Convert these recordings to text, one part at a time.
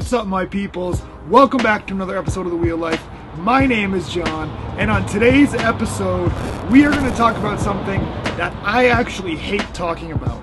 What's up, my peoples? Welcome back to another episode of The Wheel Life. My name is John, and on today's episode, we are going to talk about something that I actually hate talking about.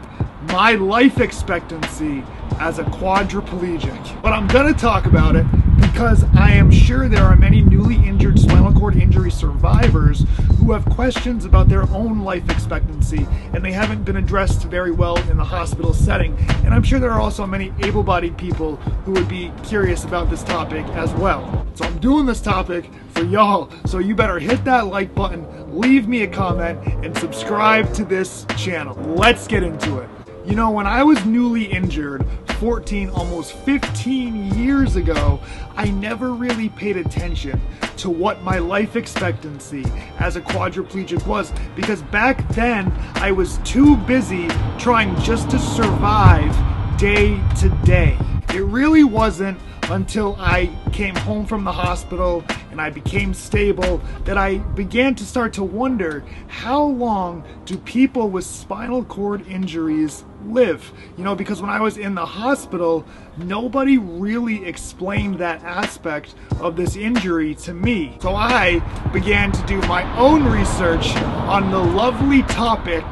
My life expectancy as a quadriplegic. But I'm going to talk about it because I am sure there are many newly injured spinal cord injury survivors who have questions about their own life expectancy, and they haven't been addressed very well in the hospital setting. And I'm sure there are also many able-bodied people who would be curious about this topic as well. So I'm doing this topic for y'all, so you better hit that like button, leave me a comment, and subscribe to this channel. Let's get into it. You know, when I was newly injured 14, almost 15 years ago, I never really paid attention to what my life expectancy as a quadriplegic was, because back then I was too busy trying just to survive day to day. It really wasn't until I came home from the hospital and I became stable that I began to start to wonder, how long do people with spinal cord injuries live? You know, because when I was in the hospital, nobody really explained that aspect of this injury to me. So I began to do my own research on the lovely topic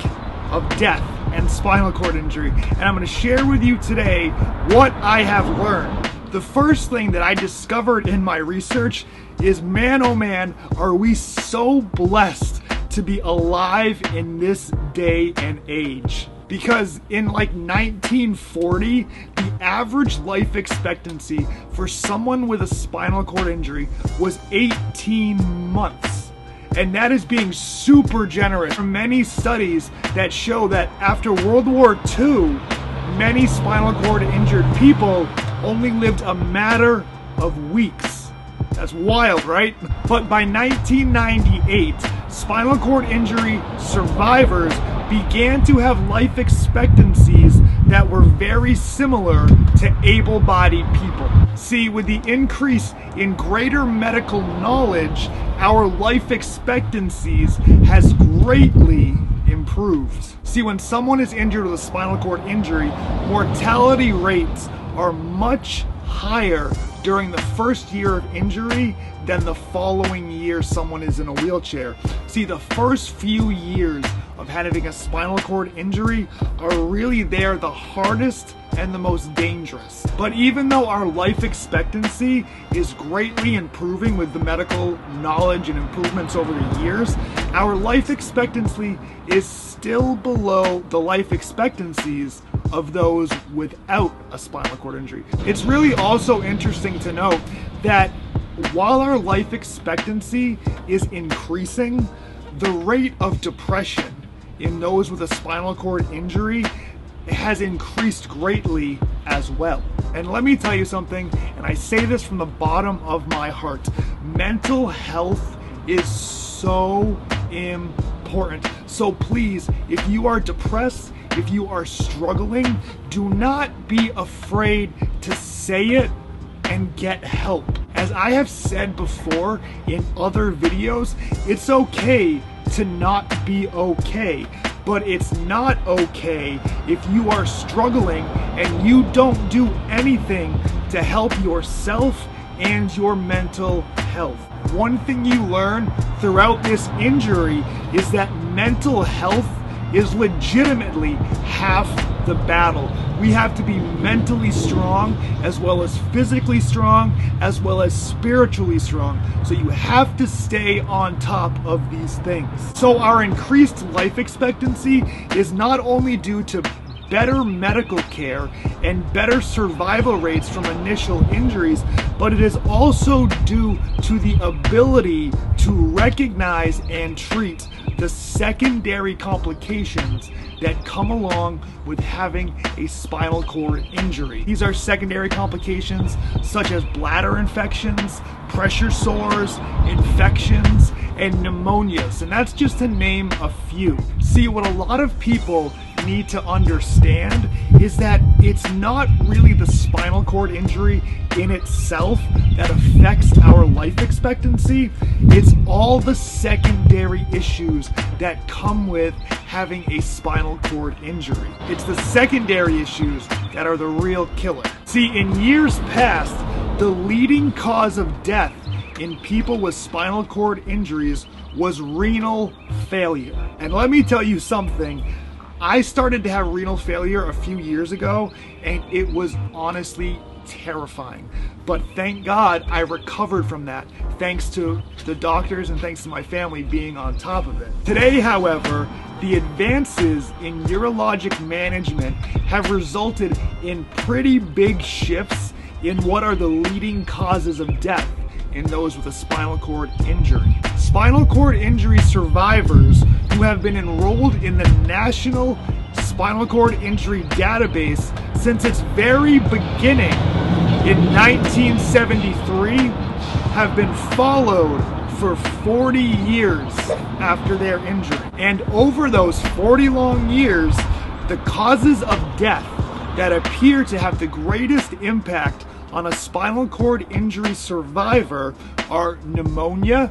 of death and spinal cord injury, and I'm going to share with you today what I have learned. The first thing that I discovered in my research is, man oh man, are we so blessed to be alive in this day and age. Because in like 1940, the average life expectancy for someone with a spinal cord injury was 18 months. And that is being super generous. There are many studies that show that after World War II, many spinal cord injured people only lived a matter of weeks. That's wild, right? But by 1998, spinal cord injury survivors began to have life expectancies that were very similar to able-bodied people. See, with the increase in greater medical knowledge, our life expectancies has greatly improved. See, when someone is injured with a spinal cord injury, mortality rates are much higher during the first year of injury than the following year someone is in a wheelchair. See, the first few years of having a spinal cord injury are really the hardest and the most dangerous. But even though our life expectancy is greatly improving with the medical knowledge and improvements over the years, our life expectancy is still below the life expectancies of those without a spinal cord injury. It's really also interesting to note that while our life expectancy is increasing, the rate of depression in those with a spinal cord injury has increased greatly as well. And let me tell you something, and I say this from the bottom of my heart, mental health is so important. So please, if you are depressed, if you are struggling, do not be afraid to say it and get help. As I have said before in other videos, it's okay to not be okay, but it's not okay if you are struggling and you don't do anything to help yourself and your mental health. One thing you learn throughout this injury is that mental health is legitimately half the battle. We have to be mentally strong, as well as physically strong, as well as spiritually strong. So you have to stay on top of these things. So our increased life expectancy is not only due to better medical care and better survival rates from initial injuries, but it is also due to the ability to recognize and treat the secondary complications that come along with having a spinal cord injury. These are secondary complications such as bladder infections, pressure sores, infections, and pneumonias, and that's just to name a few. See, what a lot of people need to understand is that it's not really the spinal cord injury in itself that affects our life expectancy. It's all the secondary issues that come with having a spinal cord injury. It's the secondary issues that are the real killer. See, in years past, the leading cause of death in people with spinal cord injuries was renal failure. And let me tell you something, I started to have renal failure a few years ago, and it was honestly terrifying. But thank God I recovered from that, thanks to the doctors and thanks to my family being on top of it. Today, however, the advances in urologic management have resulted in pretty big shifts in what are the leading causes of death in those with a spinal cord injury. Spinal cord injury survivors who have been enrolled in the National Spinal Cord Injury Database since its very beginning in 1973 have been followed for 40 years after their injury. And over those 40 long years, the causes of death that appear to have the greatest impact on a spinal cord injury survivor are pneumonia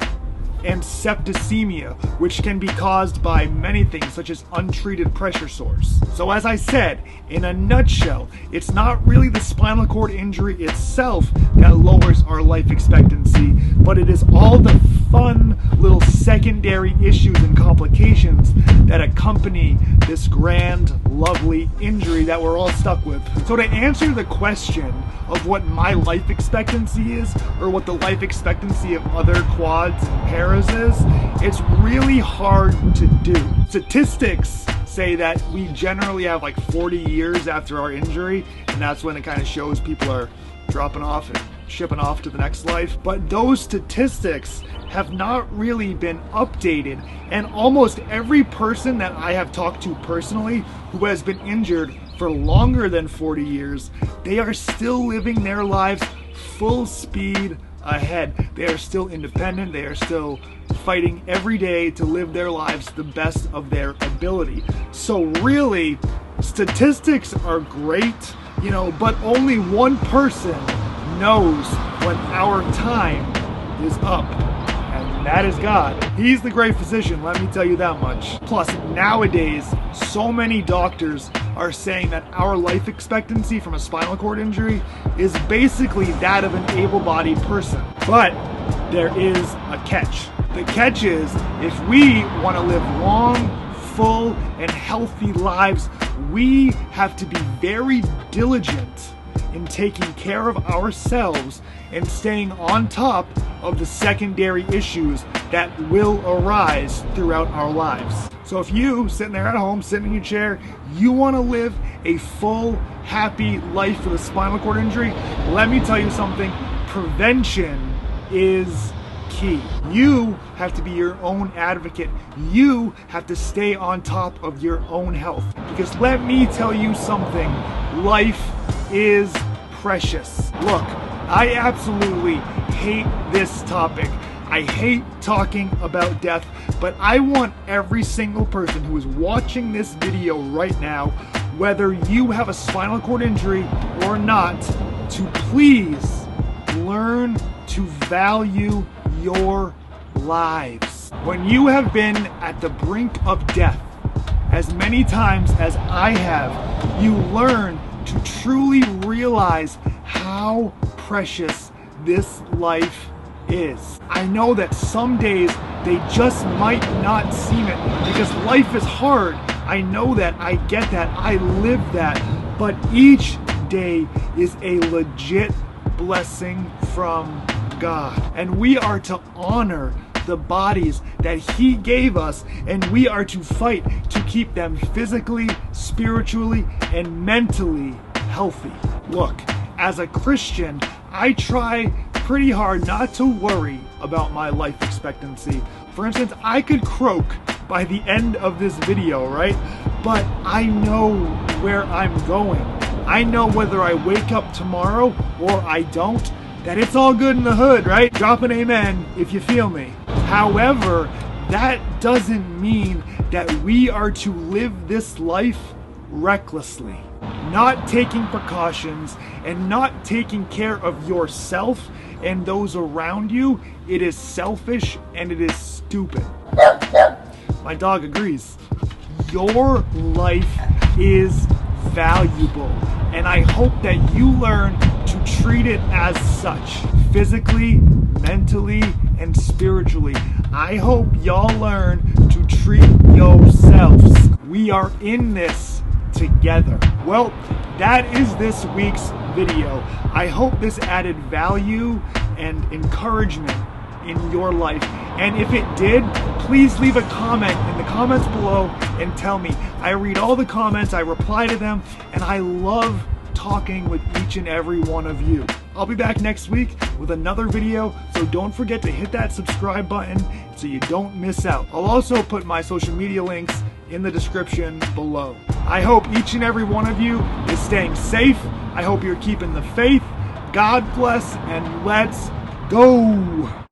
and septicemia, which can be caused by many things such as untreated pressure sores. So as I said, in a nutshell, it's not really the spinal cord injury itself that lowers our life expectancy, but it is all the fun little secondary issues and complications that accompany this grand, lovely injury that we're all stuck with. So to answer the question of what my life expectancy is, or what the life expectancy of other quads and paras is, it's really hard to do. Statistics say that we generally have like 40 years after our injury, and that's when it kind of shows people are dropping off and shipping off to the next life. But those statistics have not really been updated, and almost every person that I have talked to personally who has been injured for longer than 40 years, they are still living their lives full speed ahead. They are still independent, they are still fighting every day to live their lives to the best of their ability. So really, statistics are great, you know, but only one person knows when our time is up, and that is God. He's the great physician, let me tell you that much. Plus, nowadays, so many doctors are saying that our life expectancy from a spinal cord injury is basically that of an able-bodied person. But there is a catch. The catch is, if we want to live long, full, and healthy lives, we have to be very diligent in taking care of ourselves and staying on top of the secondary issues that will arise throughout our lives. So if you, sitting there at home, sitting in your chair, you want to live a full, happy life with a spinal cord injury, let me tell you something, prevention is key. You have to be your own advocate. You have to stay on top of your own health. Because let me tell you something, life is precious. Look, I absolutely hate this topic. I hate talking about death, but I want every single person who is watching this video right now, whether you have a spinal cord injury or not, to please learn to value your lives. When you have been at the brink of death, as many times as I have, you learn to truly realize how precious this life is. I know that some days they just might not seem it because life is hard. I know that, I get that, I live that, but each day is a legit blessing from God. And we are to honor the bodies that He gave us, and we are to fight to keep them physically, spiritually, and mentally healthy. Look, as a Christian, I try pretty hard not to worry about my life expectancy. For instance, I could croak by the end of this video, right? But I know where I'm going. I know whether I wake up tomorrow or I don't, that it's all good in the hood, right? Drop an amen if you feel me. However, that doesn't mean that we are to live this life recklessly. Not taking precautions and not taking care of yourself and those around you, it is selfish and it is stupid. My dog agrees. Your life is valuable, and I hope that you learn to treat it as such, physically, mentally, and spiritually. I hope y'all learn to treat yourselves. We are in this together. Well, that is this week's video. I hope this added value and encouragement in your life. And if it did, please leave a comment in the comments below and tell me. I read all the comments, I reply to them, and I love talking with each and every one of you. I'll be back next week with another video, so don't forget to hit that subscribe button so you don't miss out. I'll also put my social media links in the description below. I hope each and every one of you is staying safe. I hope you're keeping the faith. God bless, and let's go.